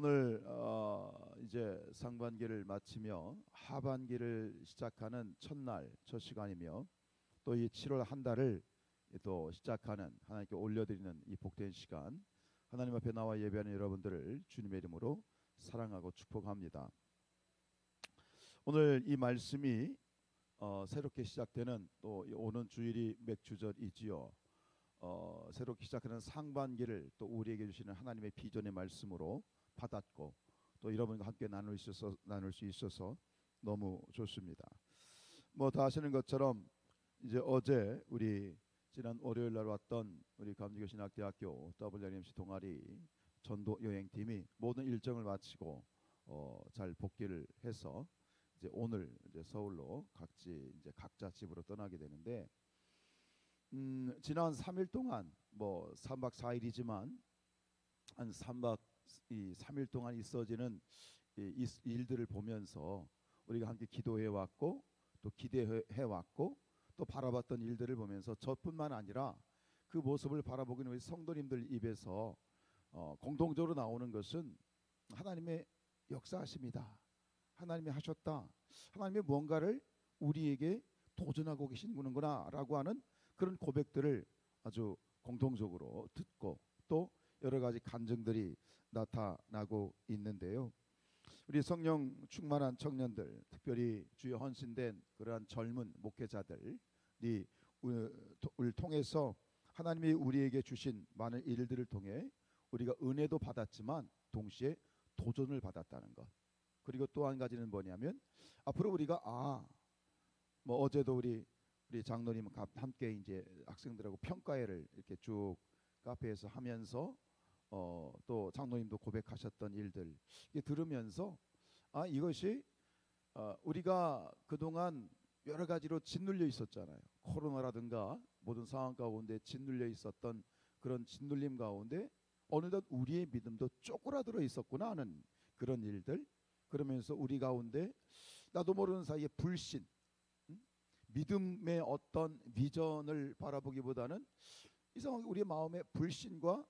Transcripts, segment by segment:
오늘 이제 상반기를 마치며 하반기를 시작하는 첫날 첫 시간이며 또 이 7월 한 달을 또 시작하는 하나님께 올려드리는 이 복된 시간, 하나님 앞에 나와 예배하는 여러분들을 주님의 이름으로 사랑하고 축복합니다. 오늘 이 말씀이 새롭게 시작되는 또 오는 주일이 맥주절이지요. 새롭게 시작하는 상반기를 또 우리에게 주시는 하나님의 비전의 말씀으로 받았고 또 여러분과 함께 나눌 수 있어서 너무 좋습니다. 뭐 다 아시는 것처럼 이제 어제 우리 지난 월요일 날 왔던 우리 감리교신학대학교 WRMC 동아리 전도 여행팀이 모든 일정을 마치고 잘 복귀를 해서 이제 오늘 이제 서울로 각자 집으로 떠나게 되는데, 지난 3일 동안 뭐 3박 4일이지만 한 3일 동안 있어지는 이 일들을 보면서 우리가 함께 기도해 왔고 또 기대해 왔고 또 바라봤던 일들을 보면서 저뿐만 아니라 그 모습을 바라보는 우리 성도님들 입에서 공통적으로 나오는 것은 하나님의 역사하십니다. 하나님이 하셨다. 하나님의 무언가를 우리에게 도전하고 계시는구나 라고 하는 그런 고백들을 아주 공통적으로 듣고 또 여러 가지 간증들이 나타나고 있는데요. 우리 성령 충만한 청년들, 특별히 주여 헌신된 그러한 젊은 목회자들이 우리를 통해서 하나님이 우리에게 주신 많은 일들을 통해 우리가 은혜도 받았지만 동시에 도전을 받았다는 것. 그리고 또 한 가지는 뭐냐면 앞으로 우리가 뭐 어제도 우리 장로님 함께 이제 학생들하고 평가회를 이렇게 쭉 카페에서 하면서 또 장로님도 고백하셨던 일들 이게 들으면서 이것이 우리가 그동안 여러 가지로 짓눌려 있었잖아요. 코로나라든가 모든 상황 가운데 짓눌려 있었던 그런 짓눌림 가운데 어느덧 우리의 믿음도 쪼그라들어 있었구나 하는 그런 일들. 그러면서 우리 가운데 나도 모르는 사이에 불신, 믿음의 어떤 비전을 바라보기보다는 이상하게 우리의 마음에 불신과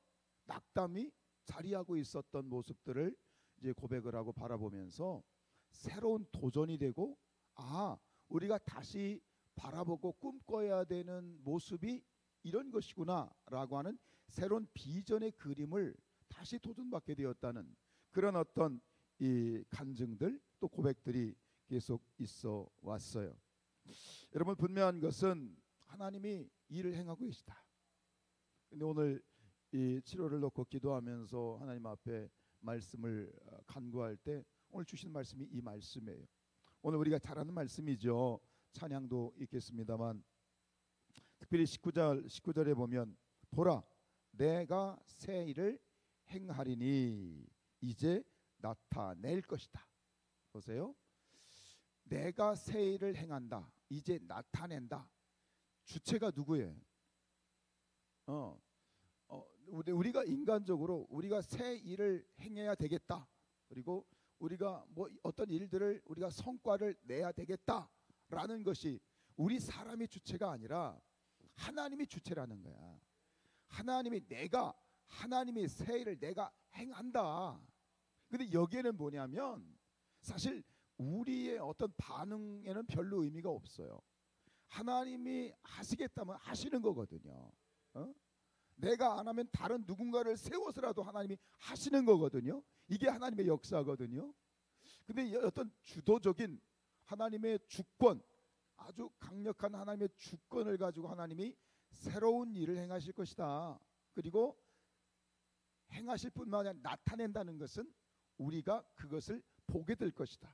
낙담이 자리하고 있었던 모습들을 이제 고백을 하고 바라보면서 새로운 도전이 되고 우리가 다시 바라보고 꿈꿔야 되는 모습이 이런 것이구나 라고 하는 새로운 비전의 그림을 다시 도전받게 되었다는 그런 어떤 이 간증들 또 고백들이 계속 있어 왔어요. 여러분, 분명한 것은 하나님이 일을 행하고 계시다. 근데 오늘 이 7월을 놓고 기도하면서 하나님 앞에 말씀을 간구할 때 오늘 주신 말씀이 이 말씀이에요. 오늘 우리가 잘 아는 말씀이죠. 찬양도 있겠습니다만 특별히 19절에 보면 보라 내가 새 일을 행하리니 이제 나타낼 것이다. 보세요. 내가 새 일을 행한다. 이제 나타낸다. 주체가 누구예요? 우리가 인간적으로 우리가 새 일을 행해야 되겠다. 그리고 우리가 뭐 어떤 일들을 우리가 성과를 내야 되겠다라는 것이 우리 사람의 주체가 아니라 하나님이 주체라는 거야. 하나님이 새 일을 내가 행한다. 근데 여기에는 뭐냐면 사실 우리의 어떤 반응에는 별로 의미가 없어요. 하나님이 하시겠다면 하시는 거거든요. 내가 안 하면 다른 누군가를 세워서라도 하나님이 하시는 거거든요. 이게 하나님의 역사거든요. 근데 어떤 주도적인 하나님의 주권, 아주 강력한 하나님의 주권을 가지고 하나님이 새로운 일을 행하실 것이다. 그리고 행하실 뿐만 아니라 나타낸다는 것은 우리가 그것을 보게 될 것이다.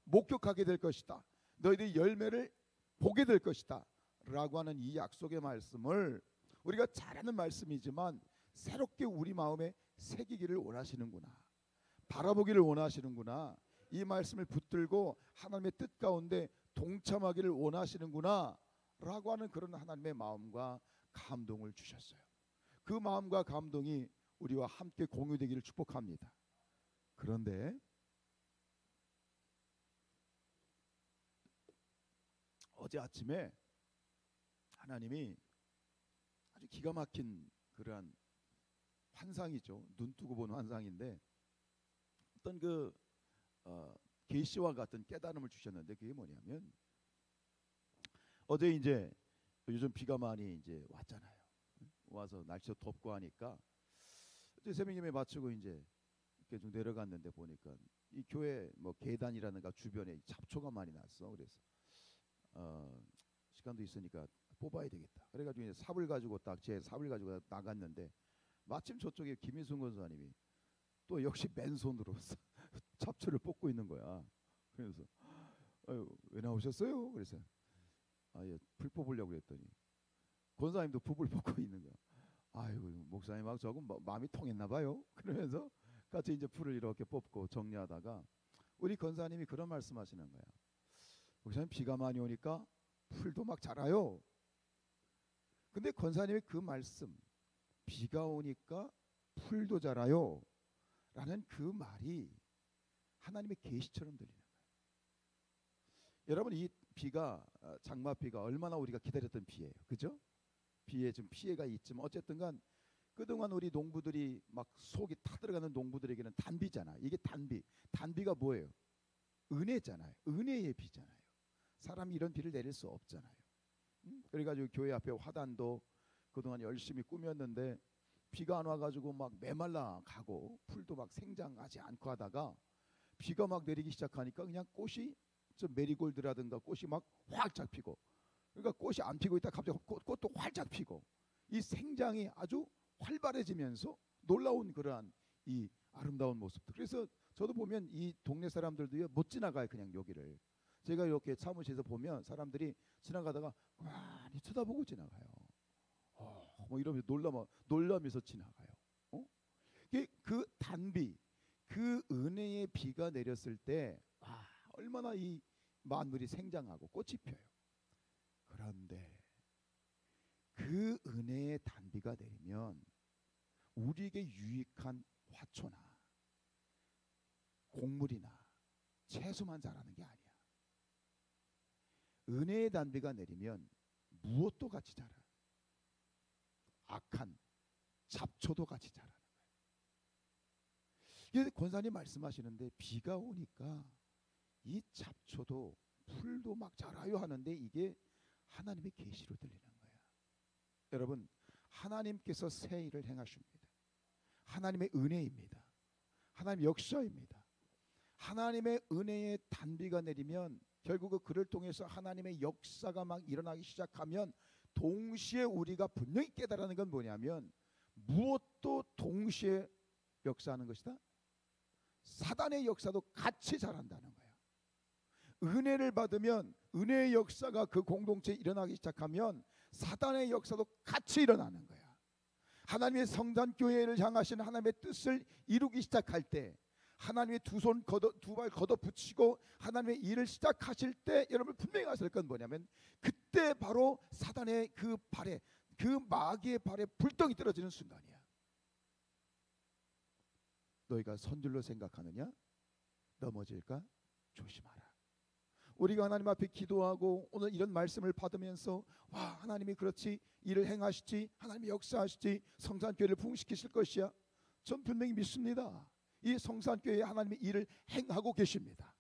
목격하게 될 것이다. 너희들이 열매를 보게 될 것이다 라고 하는 이 약속의 말씀을 우리가 잘 아는 말씀이지만 새롭게 우리 마음에 새기기를 원하시는구나, 바라보기를 원하시는구나, 이 말씀을 붙들고 하나님의 뜻 가운데 동참하기를 원하시는구나 라고 하는 그런 하나님의 마음과 감동을 주셨어요. 그 마음과 감동이 우리와 함께 공유되기를 축복합니다. 그런데 어제 아침에 하나님이 아주 기가 막힌 그러한 환상이죠. 눈 뜨고 본 환상인데 어떤 그 계시와 같은 깨달음을 주셨는데 그게 뭐냐면 어제 이제 요즘 비가 많이 이제 왔잖아요. 와서 날씨도 덥고 하니까 어제 새벽 예배 마치고 이제 이렇게 좀 내려갔는데 보니까 이 교회 뭐 계단이라든가 주변에 잡초가 많이 났어. 그래서 시간도 있으니까 뽑아야 되겠다. 그래가지고 이제 삽을 가지고 딱 제 삽을 가지고 나갔는데 마침 저쪽에 김희순 권사님이 또 역시 맨손으로 잡초를 뽑고 있는 거야. 그래서 아유, 왜 나오셨어요? 그래서 예, 풀 뽑으려고 했더니 권사님도 풀을 뽑고 있는 거야. 아이고 목사님하고 조금 마음이 통했나 봐요. 그러면서 같이 이제 풀을 이렇게 뽑고 정리하다가 우리 권사님이 그런 말씀하시는 거야. 목사님 비가 많이 오니까 풀도 막 자라요. 근데 권사님의 그 말씀 비가 오니까 풀도 자라요 라는 그 말이 하나님의 계시처럼 들리는 거예요. 여러분 이 비가 장마비가 얼마나 우리가 기다렸던 비예요. 그죠? 비에 좀 피해가 있지만 어쨌든 간 그동안 우리 농부들이 막 속이 타들어가는 농부들에게는 단비잖아. 이게 단비가 뭐예요? 은혜잖아요. 은혜의 비잖아요. 사람이 이런 비를 내릴 수 없잖아요. 그래가지고 교회 앞에 화단도 그동안 열심히 꾸몄는데 비가 안 와가지고 막 메말라 가고 풀도 막 생장하지 않고 하다가 비가 막 내리기 시작하니까 그냥 꽃이 좀 메리골드라든가 꽃이 막 활짝 피고, 그러니까 꽃이 안 피고 있다 갑자기 꽃도 활짝 피고 이 생장이 아주 활발해지면서 놀라운 그러한 이 아름다운 모습들. 그래서 저도 보면 이 동네 사람들도요 못 지나가요. 그냥 여기를 제가 이렇게 사무실에서 보면 사람들이 지나가다가 많이 쳐다보고 지나가요. 뭐 이러면서 놀라면서 지나가요. 그 단비, 그 은혜의 비가 내렸을 때 얼마나 이 만물이 생장하고 꽃이 펴요. 그런데 그 은혜의 단비가 내리면 우리에게 유익한 화초나 곡물이나 채소만 자라는 게 아니야. 은혜의 단비가 내리면 무엇도 같이 자라. 악한 잡초도 같이 자라는 거예요. 권사님 말씀하시는데 비가 오니까 이 잡초도 풀도 막 자라요 하는데 이게 하나님의 계시로 들리는 거야. 여러분 하나님께서 새 일을 행하십니다. 하나님의 은혜입니다. 하나님의 역사입니다. 하나님의 은혜의 단비가 내리면 결국 그를 통해서 하나님의 역사가 막 일어나기 시작하면 동시에 우리가 분명히 깨달아는 건 뭐냐면 무엇도 동시에 역사하는 것이다. 사단의 역사도 같이 자란다는 거야. 은혜를 받으면 은혜의 역사가 그 공동체에 일어나기 시작하면 사단의 역사도 같이 일어나는 거야. 하나님의 성산교회를 향하신 하나님의 뜻을 이루기 시작할 때 하나님의 두 발 걷어 붙이고 하나님의 일을 시작하실 때 여러분 분명히 아실 건 뭐냐면 그때 바로 사단의 그 발에, 그 마귀의 발에 불덩이 떨어지는 순간이야. 너희가 선줄로 생각하느냐? 넘어질까? 조심하라. 우리가 하나님 앞에 기도하고 오늘 이런 말씀을 받으면서 하나님이 그렇지 일을 행하시지, 하나님이 역사하시지, 성산교회를 부흥시키실 것이야. 전 분명히 믿습니다. 이 성산교회에 하나님의 일을 행하고 계십니다.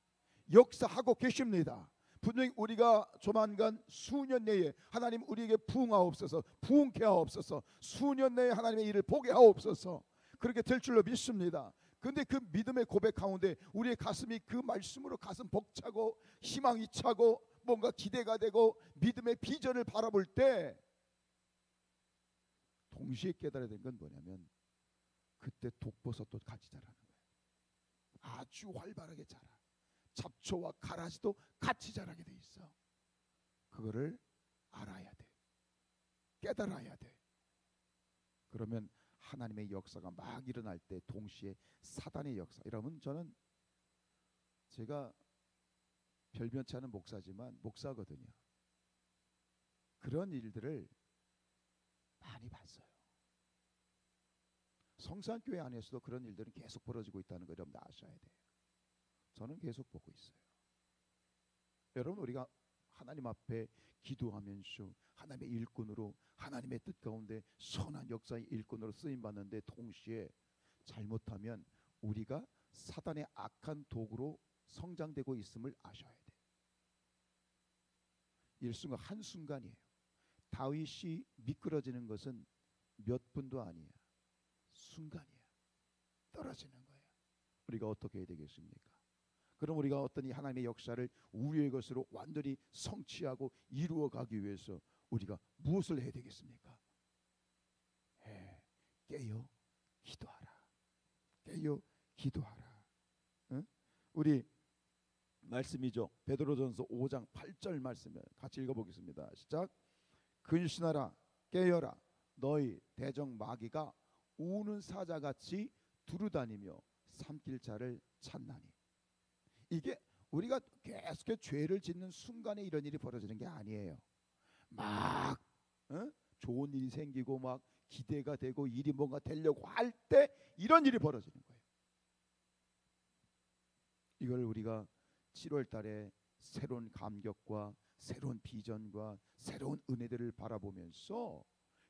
역사하고 계십니다. 분명히 우리가 조만간 수년 내에 하나님 우리에게 부흥하옵소서, 부흥케 하옵소서, 수년 내에 하나님의 일을 보게 하옵소서. 그렇게 될 줄로 믿습니다. 그런데 그 믿음의 고백 가운데 우리의 가슴이 그 말씀으로 가슴 벅차고 희망이 차고 뭔가 기대가 되고 믿음의 비전을 바라볼 때 동시에 깨달아야 되는 건 뭐냐면 그때 독버섯도 같이 자라는 거예요. 아주 활발하게 자라. 잡초와 가라지도 같이 자라게 돼 있어. 그거를 알아야 돼. 깨달아야 돼. 그러면 하나님의 역사가 막 일어날 때 동시에 사단의 역사. 여러분 저는 제가 별변치 않은 목사지만 목사거든요. 그런 일들을 많이 봤어요. 성산교회 안에서도 그런 일들은 계속 벌어지고 있다는 걸 여러분 아셔야 돼요. 저는 계속 보고 있어요. 여러분 우리가 하나님 앞에 기도하면서 하나님의 일꾼으로 하나님의 뜻 가운데 선한 역사의 일꾼으로 쓰임받는데 동시에 잘못하면 우리가 사단의 악한 도구로 성장되고 있음을 아셔야 돼. 일순간 한순간이에요. 다윗이 미끄러지는 것은 몇 분도 아니야. 순간이야. 떨어지는 거예요. 우리가 어떻게 해야 되겠습니까? 그럼 우리가 어떤 이 하나님의 역사를 우리의 것으로 완전히 성취하고 이루어가기 위해서 우리가 무엇을 해야 되겠습니까? 깨어 기도하라. 깨어 기도하라. 응? 우리 말씀이죠. 베드로전서 5장 8절 말씀을 같이 읽어보겠습니다. 시작. 근신하라 깨어라 너희 대적 마귀가 우는 사자같이 두루다니며 삼킬 자를 찾나니. 이게 우리가 계속해서 죄를 짓는 순간에 이런 일이 벌어지는 게 아니에요. 막 좋은 일이 생기고 막 기대가 되고 일이 뭔가 되려고 할 때 이런 일이 벌어지는 거예요. 이걸 우리가 7월 달에 새로운 감격과 새로운 비전과 새로운 은혜들을 바라보면서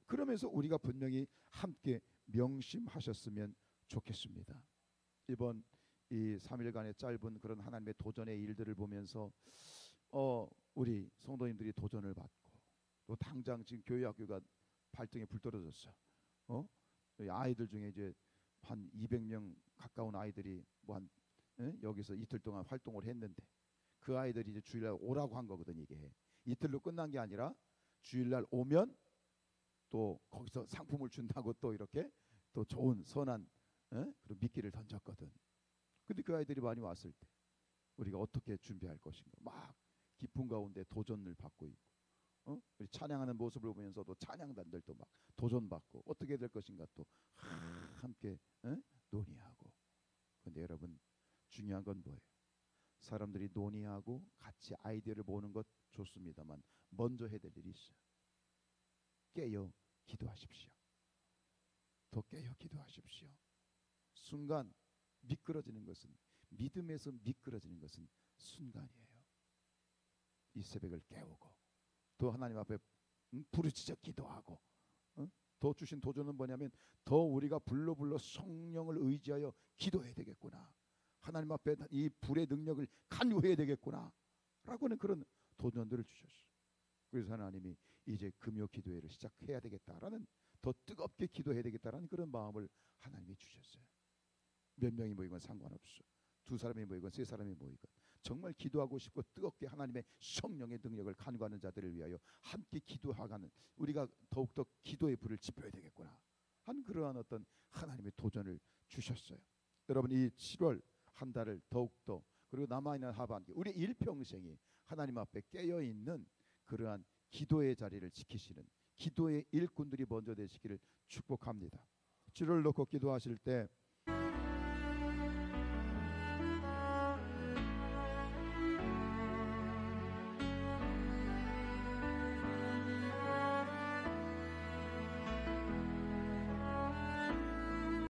그러면서 우리가 분명히 함께 명심하셨으면 좋겠습니다. 이번 이 3일간의 짧은 그런 하나님의 도전의 일들을 보면서 우리 성도님들이 도전을 받고 또 당장 지금 교회 학교가 발등에 불 떨어졌어. 아이들 중에 이제 한 200명 가까운 아이들이 여기서 이틀 동안 활동을 했는데 그 아이들이 이제 주일날 오라고 한 거거든. 이게 이틀로 끝난 게 아니라 주일날 오면 또 거기서 상품을 준다고 또 이렇게 또 좋은 선한 그런 미끼를 던졌거든. 근데 그 아이들이 많이 왔을 때 우리가 어떻게 준비할 것인가 막 기쁨 가운데 도전을 받고 있고 우리 찬양하는 모습을 보면서도 찬양단들도 막 도전받고 어떻게 될 것인가 또 함께 논의하고. 근데 여러분 중요한 건 뭐예요? 사람들이 논의하고 같이 아이디어를 모으는 것 좋습니다만 먼저 해야 될 일이 있어요. 깨어 기도하십시오. 더 깨어 기도하십시오. 순간 미끄러지는 것은 믿음에서 미끄러지는 것은 순간이에요. 이 새벽을 깨우고 또 하나님 앞에 부르짖어 기도하고 더 주신 도전은 뭐냐면 더 우리가 불러 성령을 의지하여 기도해야 되겠구나. 하나님 앞에 이 불의 능력을 간구해야 되겠구나 라고는 그런 도전들을 주셨어요. 그래서 하나님이 이제 금요 기도회를 시작해야 되겠다라는 더 뜨겁게 기도해야 되겠다라는 그런 마음을 하나님이 주셨어요. 몇 명이 모이건 상관없어. 2사람이 모이건 3사람이 모이건 정말 기도하고 싶고 뜨겁게 하나님의 성령의 능력을 간구하는 자들을 위하여 함께 기도하가는 우리가 더욱더 기도의 불을 지펴야 되겠구나 한 그러한 어떤 하나님의 도전을 주셨어요. 여러분 이 7월 한 달을 더욱더 그리고 남아있는 하반기 우리 일평생이 하나님 앞에 깨어있는 그러한 기도의 자리를 지키시는 기도의 일꾼들이 먼저 되시기를 축복합니다. 7월 놓고 기도하실 때